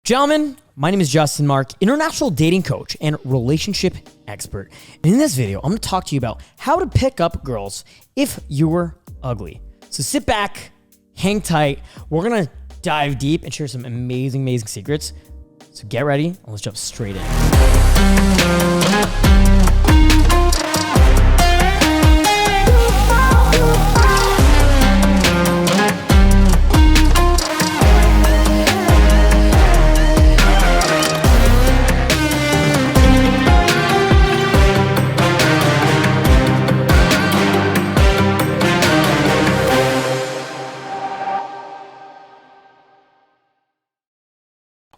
Gentlemen, my name is Justin Marc, international dating coach and relationship expert. And in this video, I'm going to talk to you about how to pick up girls if you're ugly. So sit back, hang tight. We're going to dive deep and share some amazing, amazing secrets. So get ready and let's jump straight in.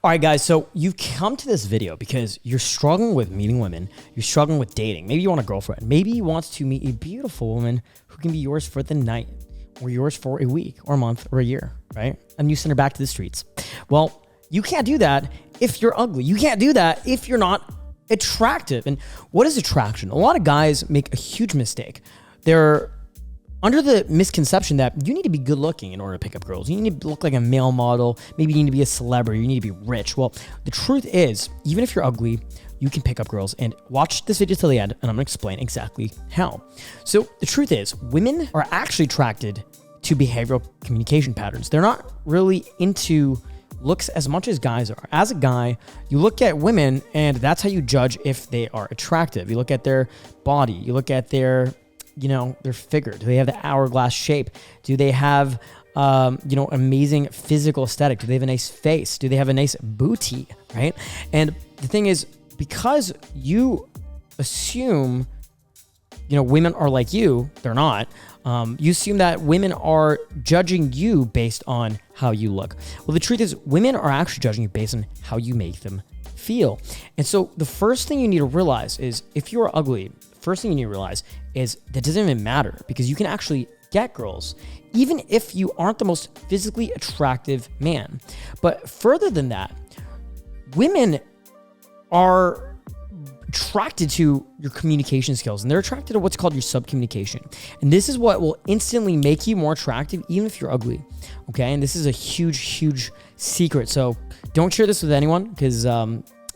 All right, guys, so you've come to this video because you're struggling with meeting women. You're struggling with dating. Maybe you want a girlfriend. Maybe you want to meet a beautiful woman who can be yours for the night or yours for a week or a month or a year, right? And you send her back to the streets. Well, you can't do that if you're ugly. You can't do that if you're not attractive. And what is attraction? A lot of guys make a huge mistake. They're under the misconception that you need to be good looking in order to pick up girls. You need to look like a male model. Maybe you need to be a celebrity. You need to be rich. Well, the truth is, even if you're ugly, you can pick up girls. And watch this video till the end, and I'm gonna explain exactly how. So the truth is, women are actually attracted to behavioral communication patterns. They're not really into looks as much as guys are. As a guy, you look at women, and that's how you judge if they are attractive. You look at their body. You look at their figure. Do they have the hourglass shape? Do they have, amazing physical aesthetic? Do they have a nice face? Do they have a nice booty, right? And the thing is, because you assume, women are like you, they're not. You assume that women are judging you based on how you look. Well, the truth is, women are actually judging you based on how you make them feel. And so the first thing you need to realize is if you're ugly, first thing you need to realize is that doesn't even matter because you can actually get girls, even if you aren't the most physically attractive man. But further than that, women are attracted to your communication skills, and they're attracted to what's called your subcommunication. And this is what will instantly make you more attractive, even if you're ugly. Okay. And this is a huge, huge secret. So don't share this with anyone because,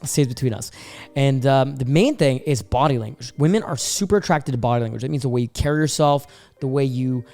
it stays between us. And the main thing is body language. Women are super attracted to body language. That means the way you carry yourself, the way you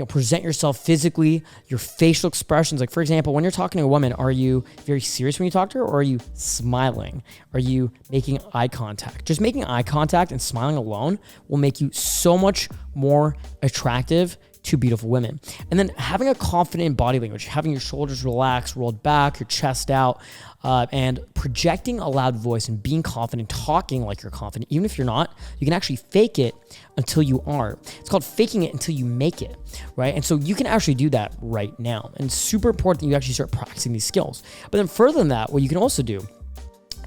present yourself physically, your facial expressions. Like, for example, when you're talking to a woman, are you very serious when you talk to her, or are you smiling? Are you making eye contact? Just making eye contact and smiling alone will make you so much more attractive to beautiful women. And then having a confident body language, having your shoulders relaxed, rolled back, your chest out, and projecting a loud voice and being confident, talking like you're confident. Even if you're not, you can actually fake it until you are. It's called faking it until you make it, right? And so you can actually do that right now. And it's super important that you actually start practicing these skills. But then further than that, what you can also do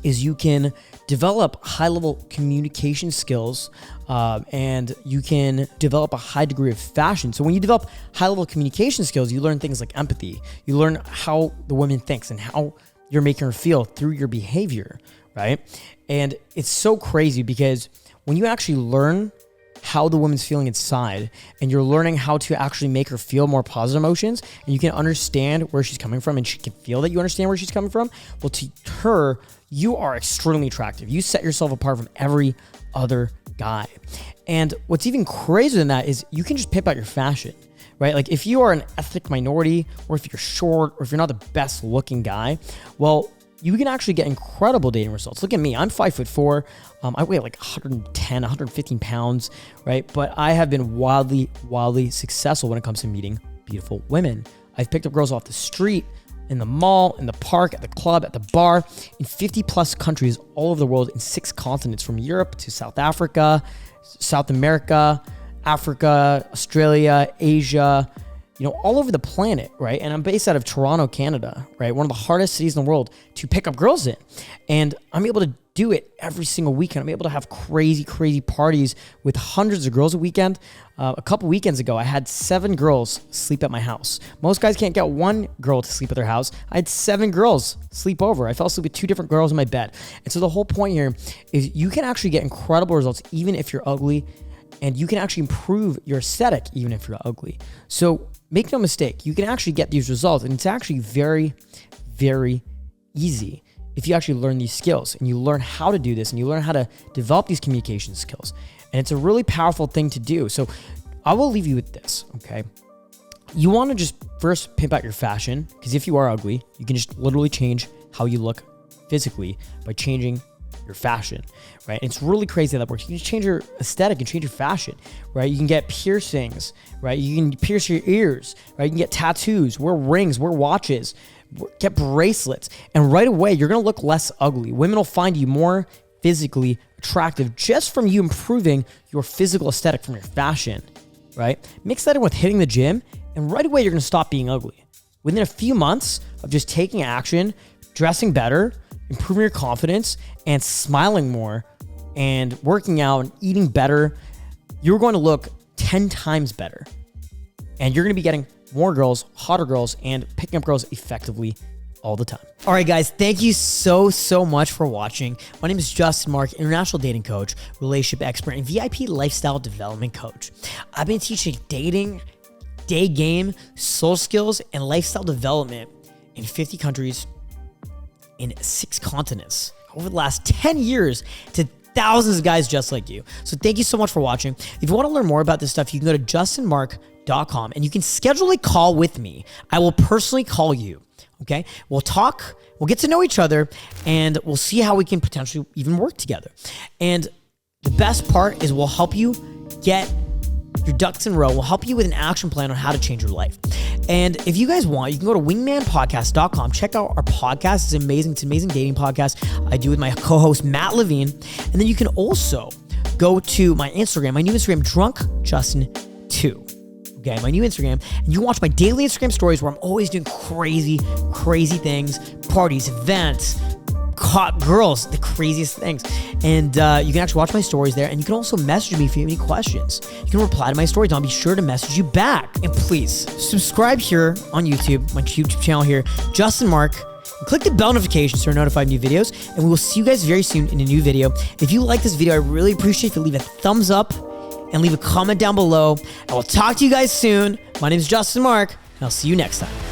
is you can develop high-level communication skills, and you can develop a high degree of fashion. So when you develop high-level communication skills, you learn things like empathy. You learn how the woman thinks and how you're making her feel through your behavior, right? And it's so crazy because when you actually learn how the woman's feeling inside and you're learning how to actually make her feel more positive emotions, and you can understand where she's coming from and she can feel that you understand where she's coming from, well, to her, you are extremely attractive. You set yourself apart from every other guy. And what's even crazier than that is you can just pimp out your fashion, right? Like if you are an ethnic minority, or if you're short, or if you're not the best looking guy, well, you can actually get incredible dating results. Look at me. I'm 5'4". I weigh like 110, 115 pounds, right? But I have been wildly, wildly successful when it comes to meeting beautiful women. I've picked up girls off the street, in the mall, in the park, at the club, at the bar, in 50 plus countries all over the world, in 6 continents, from Europe to South Africa, South America, Africa, Australia, Asia, all over the planet, right? And I'm based out of Toronto, Canada, right? One of the hardest cities in the world to pick up girls in. And I'm able to do it every single weekend. I'm able to have crazy, crazy parties with hundreds of girls a weekend. A couple weekends ago, I had 7 girls sleep at my house. Most guys can't get 1 girl to sleep at their house. I had 7 girls sleep over. I fell asleep with 2 different girls in my bed. And so the whole point here is you can actually get incredible results even if you're ugly, and you can actually improve your aesthetic even if you're ugly. So make no mistake, you can actually get these results, and it's actually very, very easy if you actually learn these skills and you learn how to do this and you learn how to develop these communication skills. And it's a really powerful thing to do. So I will leave you with this, okay? You want to just first pimp out your fashion, because if you are ugly, you can just literally change how you look physically by changing your fashion, right? And it's really crazy how that works. You can just change your aesthetic and change your fashion, right? You can get piercings, right? You can pierce your ears, right? You can get tattoos, wear rings, wear watches, get bracelets, and right away, you're going to look less ugly. Women will find you more physically attractive just from you improving your physical aesthetic from your fashion, right? Mix that in with hitting the gym, and right away, you're going to stop being ugly. Within a few months of just taking action, dressing better, improving your confidence, and smiling more, and working out and eating better, you're going to look 10 times better. And you're going to be getting more girls, hotter girls, and picking up girls effectively all the time. All right, guys, thank you so much for watching. My name is Justin Marc, international dating coach, relationship expert, and VIP lifestyle development coach. I've been teaching dating, Daygame, soul skills, and lifestyle development in 50 countries in 6 continents over the last 10 years to thousands of guys just like you. So thank you so much for watching. If you want to learn more about this stuff, you can go to justinmarc.com and you can schedule a call with me. I will personally call you. Okay, we'll talk, we'll get to know each other, and we'll see how we can potentially even work together. And the best part is we'll help you get your ducks in a row. We'll help you with an action plan on how to change your life. And if you guys want, you can go to wingmanpodcast.com. Check out our podcast. It's amazing. It's an amazing dating podcast I do with my co-host, Matt Levine. And then you can also go to my Instagram, my new Instagram, drunkjustin2. Okay, my new Instagram, and you can watch my daily Instagram stories where I'm always doing crazy things, parties, events, hot girls, the craziest things. And you can actually watch my stories there, and you can also message me if you have any questions. You can reply to my stories, and I'll be sure to message you back. And please, subscribe here on YouTube, my YouTube channel here, Justin Marc, and click the bell notification so you're notified of new videos, and we will see you guys very soon in a new video. If you like this video, I really appreciate if you leave a thumbs up and leave a comment down below. I will talk to you guys soon. My name is Justin Marc, and I'll see you next time.